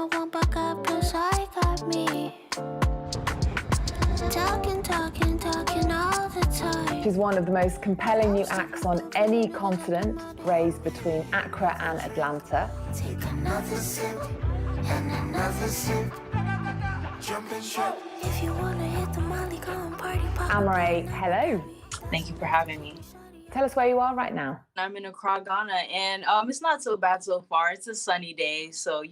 I want back up, plus I got me. Talking all the time. She's one of the most compelling new acts on any continent, raised between Accra and Atlanta. Take another sip and another sip. Jumping ship. If you wanna hit the molly, go and party pop. Amaarae, hello. Thank you for having me. Tell us where you are right now. I'm in Accra, Ghana, and it's not so bad so far. It's a sunny day, so,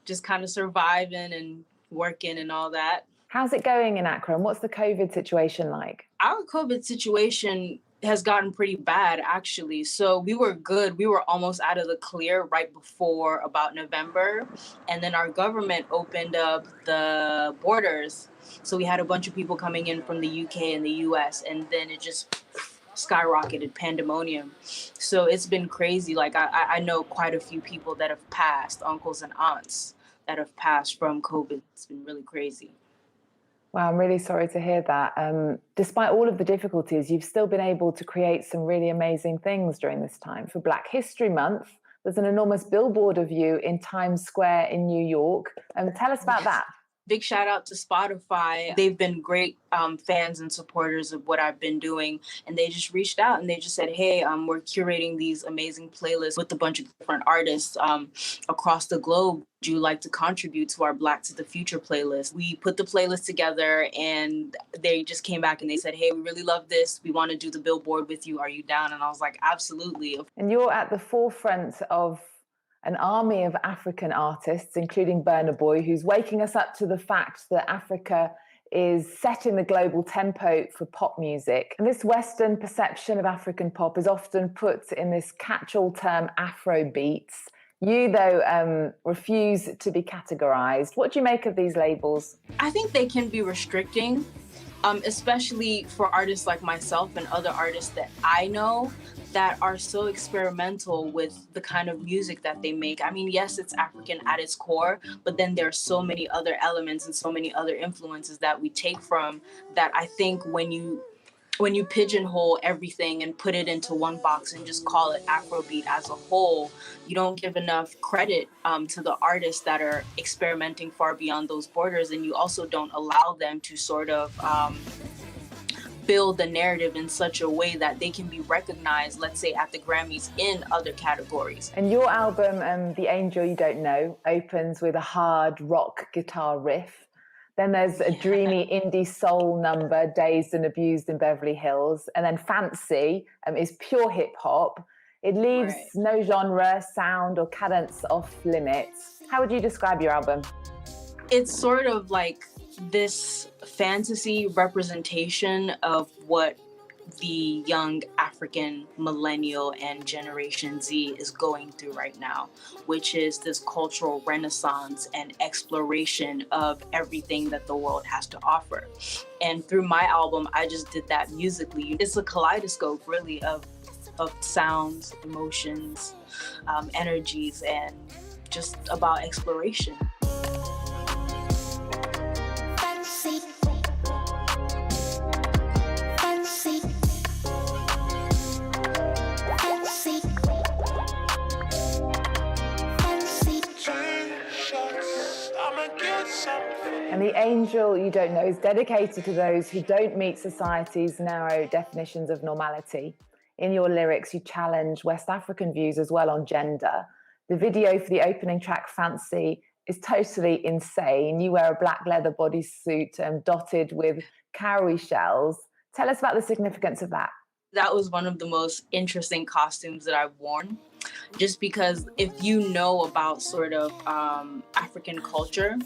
just kind of surviving and working and all that. How's it going in Accra, and what's the COVID situation like? Our COVID situation has gotten pretty bad, actually. So we were good. We were almost out of the clear right before about November. And then our government opened up the borders. So we had a bunch of people coming in from the UK and the US, and then it just skyrocketed, pandemonium. So it's been crazy. Like I know quite a few people that have passed, uncles and aunts that have passed from COVID. It's been really crazy. Wow, I'm really sorry to hear that. Despite all of the difficulties, you've still been able to create some really amazing things during this time. For Black History Month, there's an enormous billboard of you in Times Square in New York. Tell us about that. Big shout out to Spotify. They've been great fans and supporters of what I've been doing. And they just reached out and they just said, hey, we're curating these amazing playlists with a bunch of different artists across the globe. Would you like to contribute to our Black to the Future playlist? We put the playlist together and they just came back and they said, hey, we really love this. We want to do the billboard with you. Are you down? And I was like, absolutely. And you're at the forefront of an army of African artists, including Burna Boy, who's waking us up to the fact that Africa is setting the global tempo for pop music. And this Western perception of African pop is often put in this catch-all term Afro beats. You, though, refuse to be categorized. What do you make of these labels? I think they can be restricting, especially for artists like myself and other artists that I know that are so experimental with the kind of music that they make. I mean, yes, it's African at its core, but then there are so many other elements and so many other influences that we take from that. I think when you pigeonhole everything and put it into one box and just call it Afrobeat as a whole, you don't give enough credit to the artists that are experimenting far beyond those borders. And you also don't allow them to sort of build the narrative in such a way that they can be recognized, let's say at the Grammys, in other categories. And your album, The Angel You Don't Know, opens with a hard rock guitar riff. Then there's a dreamy indie soul number, Dazed and Abused in Beverly Hills. And then Fancy is pure hip hop. It leaves no genre, sound or cadence off limits. How would you describe your album? It's sort of like this fantasy representation of what the young African millennial and Generation Z is going through right now, which is this cultural renaissance and exploration of everything that the world has to offer. And through my album, I just did that musically. It's a kaleidoscope, really, of sounds, emotions, energies, and just about exploration. And The Angel You Don't Know is dedicated to those who don't meet society's narrow definitions of normality. In your lyrics, you challenge West African views as well on gender. The video for the opening track, Fancy, is totally insane. You wear a black leather bodysuit dotted with cowrie shells. Tell us about the significance of that. That was one of the most interesting costumes that I've worn, just because if you know about sort of African culture,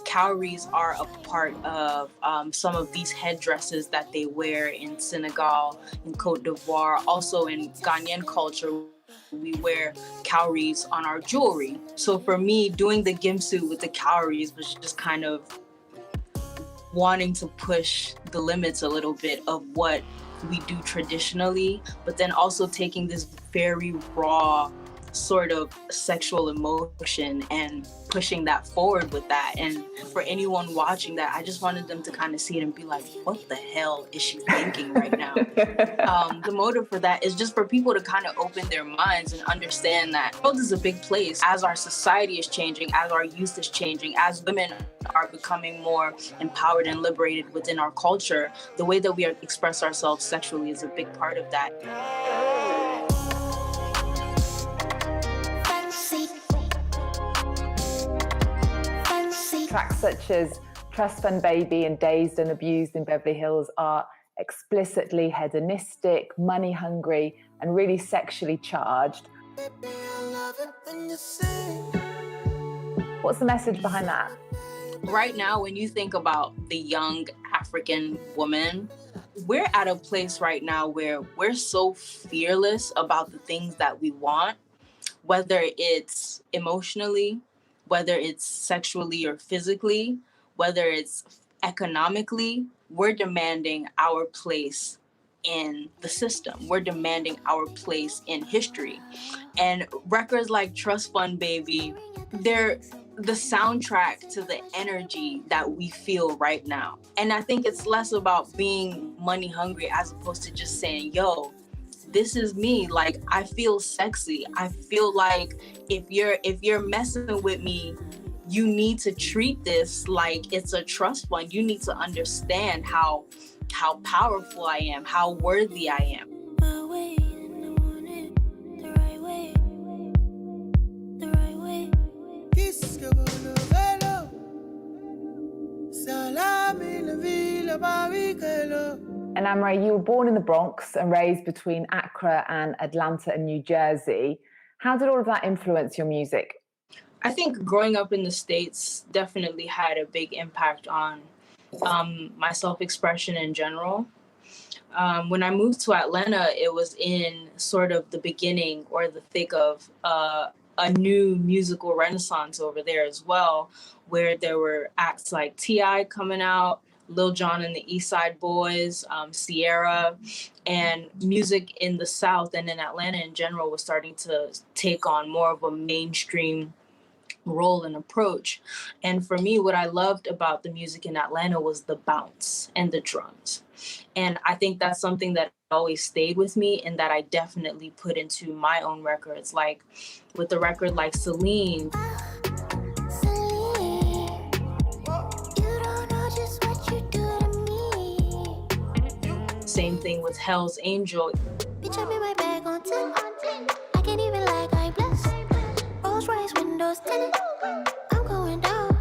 cowries are a part of some of these headdresses that they wear in Senegal, in Cote d'Ivoire, also in Ghanaian culture. We wear cowries on our jewelry. So for me, doing the gimsuit with the cowries was just kind of wanting to push the limits a little bit of what we do traditionally, but then also taking this very raw sort of sexual emotion and pushing that forward with that. And for anyone watching that, I just wanted them to kind of see it and be like, what the hell is she thinking right now? The motive for that is just for people to kind of open their minds and understand that the world is a big place. As our society is changing, as our youth is changing, as women are becoming more empowered and liberated within our culture, the way that we express ourselves sexually is a big part of that. Tracks such as Trust Fund Baby and Dazed and Abused in Beverly Hills are explicitly hedonistic, money hungry, and really sexually charged. What's the message behind that? Right now, when you think about the young African woman, we're at a place right now where we're so fearless about the things that we want, whether it's emotionally, whether it's sexually or physically, whether it's economically. We're demanding our place in the system. We're demanding our place in history. And records like Trust Fund Baby, they're the soundtrack to the energy that we feel right now. And I think it's less about being money hungry as opposed to just saying, yo, this is me. Like, I feel sexy. I feel like if you're messing with me, you need to treat this like it's a trust fund. You need to understand how powerful I am, how worthy I am. And Amaarae, you were born in the Bronx and raised between Accra and Atlanta and New Jersey. How did all of that influence your music? I think growing up in the States definitely had a big impact on my self-expression in general. When I moved to Atlanta, it was in sort of the beginning or the thick of a new musical renaissance over there as well, where there were acts like T.I. coming out, Lil Jon and the East Side Boys, Sierra, and music in the South and in Atlanta in general was starting to take on more of a mainstream role and approach. And for me, what I loved about the music in Atlanta was the bounce and the drums. And I think that's something that always stayed with me and that I definitely put into my own records. Like with a record like Celine. Same thing with Hell's Angel. Bitch, I'm in my bag on 10. I can't even like I bless. Rolls Royce windows tinted. I'm going down.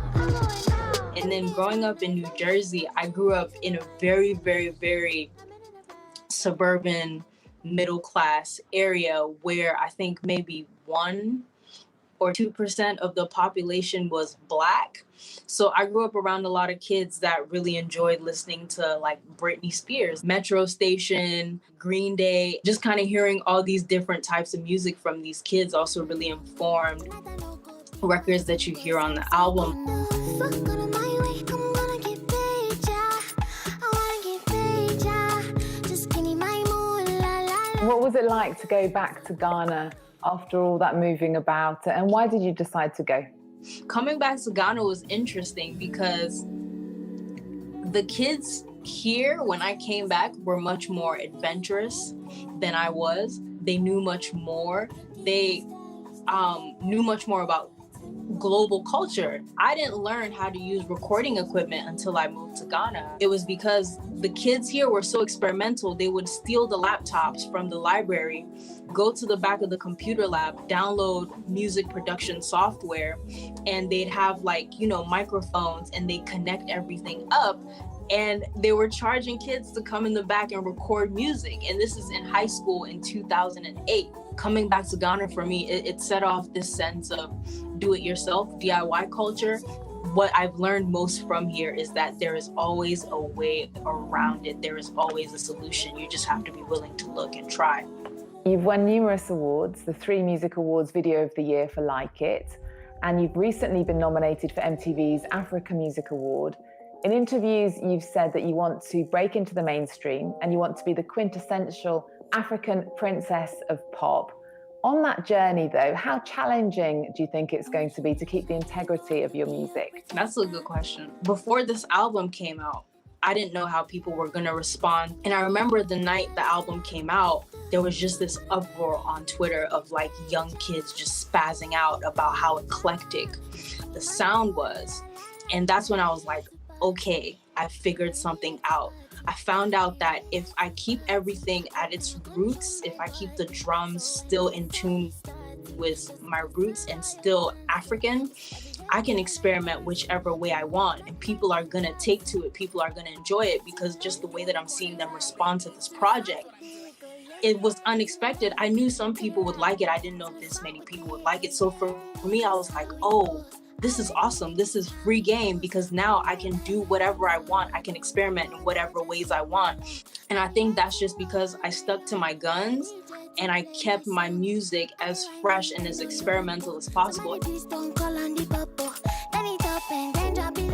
And then growing up in New Jersey, I grew up in a very, very, very suburban middle class area where I think maybe 1 or 2% of the population was Black. So I grew up around a lot of kids that really enjoyed listening to like Britney Spears, Metro Station, Green Day, just kind of hearing all these different types of music from these kids also really informed records that you hear on the album. What was it like to go back to Ghana after all that moving about, and why did you decide to go? Coming back to Ghana was interesting because the kids here, when I came back, were much more adventurous than I was. They knew much more. They knew much more about global culture. I didn't learn how to use recording equipment until I moved to Ghana. It was because the kids here were so experimental. They would steal the laptops from the library, go to the back of the computer lab, download music production software, and they'd have like, you know, microphones, and they connect everything up. And they were charging kids to come in the back and record music. And this is in high school in 2008. Coming back to Ghana for me, it set off this sense of do-it-yourself, DIY culture. What I've learned most from here is that there is always a way around it. There is always a solution. You just have to be willing to look and try. You've won numerous awards, the 3 Music Awards Video of the Year for Like It, and you've recently been nominated for MTV's Africa Music Award. In interviews, you've said that you want to break into the mainstream and you want to be the quintessential African princess of pop. On that journey, though, how challenging do you think it's going to be to keep the integrity of your music? That's a good question. Before this album came out, I didn't know how people were gonna respond. And I remember the night the album came out, there was just this uproar on Twitter of like young kids just spazzing out about how eclectic the sound was. And that's when I was like, okay, I figured something out. I found out that if I keep everything at its roots, if I keep the drums still in tune with my roots and still African, I can experiment whichever way I want, and people are gonna take to it, people are gonna enjoy it, because just the way that I'm seeing them respond to this project, it was unexpected. I knew some people would like it. I didn't know this many people would like it. So for me, I was like, oh, this is awesome. This is free game, because now I can do whatever I want. I can experiment in whatever ways I want. And I think that's just because I stuck to my guns and I kept my music as fresh and as experimental as possible.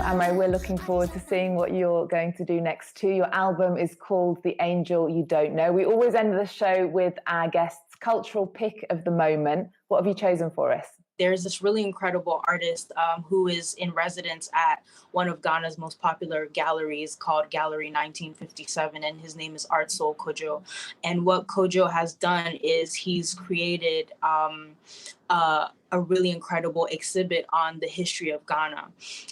Amaarae, we're looking forward to seeing what you're going to do next too. Your album is called The Angel You Don't Know. We always end the show with our guests' cultural pick of the moment. What have you chosen for us? There's this really incredible artist who is in residence at one of Ghana's most popular galleries called Gallery 1957, and his name is Art Soul Kojo. And what Kojo has done is he's created a really incredible exhibit on the history of Ghana.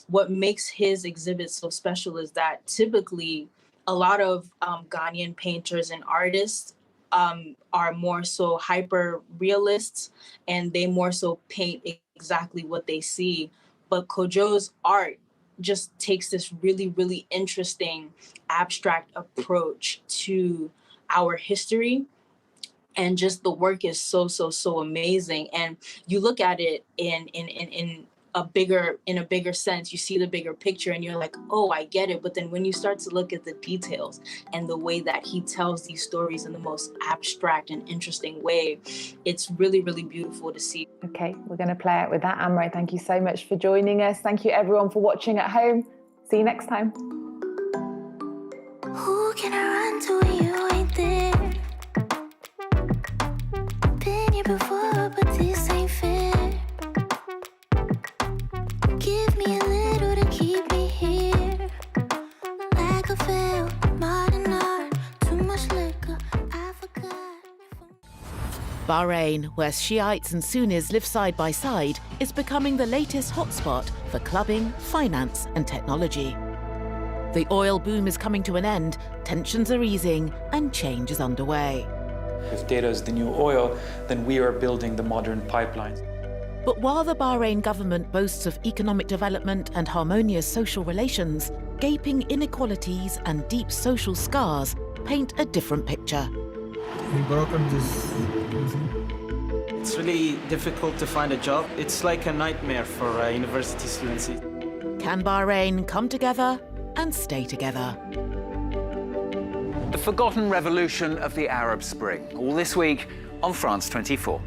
What makes his exhibit so special is that typically a lot of Ghanaian painters and artists are more so hyper realists, and they more so paint exactly what they see. But Kojo's art just takes this really, really interesting abstract approach to our history. And just the work is so amazing. And you look at it in a bigger sense, you see the bigger picture and you're like, oh, I get it. But then when you start to look at the details and the way that he tells these stories in the most abstract and interesting way, it's really, really beautiful to see. Okay, we're going to play out with that. Amaarae, thank you so much for joining us. Thank you everyone for watching at home. See you next time. Who can I run to when you ain't there? Been here before, but this ain't fair. Give me a little to keep me here. Like a fail, modern art, too much liquor, I forgot. Bahrain, where Shiites and Sunnis live side by side, is becoming the latest hotspot for clubbing, finance and technology. The oil boom is coming to an end, tensions are easing and change is underway. If data is the new oil, then we are building the modern pipelines. But while the Bahrain government boasts of economic development and harmonious social relations, gaping inequalities and deep social scars paint a different picture. It's really difficult to find a job. It's like a nightmare for university students. Can Bahrain come together and stay together? The forgotten revolution of the Arab Spring, all this week on France 24.